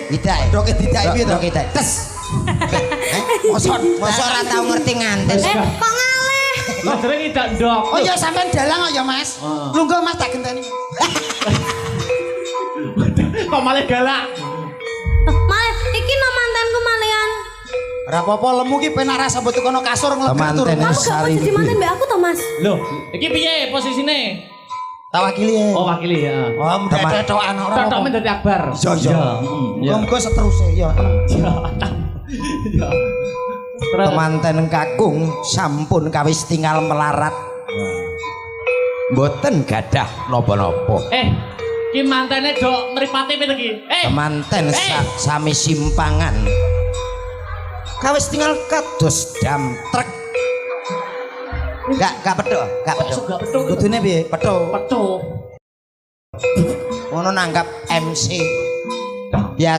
Tidak. Doke tidak piye to? Doke tidak. Tes. Mosok ora tau ngerti nganten. Kok ngaleh? Lah jeneng tidak ndok. Oh ya sampean dalang kok ya Mas. Lungguh Mas tak genteni. Kok malah galak. Malah iki no mantanku malian. Ora apa-apa lemu ki penak ra sambut kono kasur nglebet turu. Temanten. Kamu gak mau jadi mantan mbak aku toh Mas? Loh, iki piye posisine? Tak wakili ya. Oh, wakili ya. Oh, mudah tokan ora. Tok men dadi akbar. Iya iya. Ya. Monggo seterusé ya. Ya. Terus Temanten kakung sampun kawis tinggal melarat. Mboten gadah napa-napa. ki mantene do mripate pite iki? Temanten sami simpangan. Kawis tinggal kados dam trek. Gak pedho, gak pedho. Gak petuk. Kudune piye? Pedho. Petuk. Ngono nanggap MC.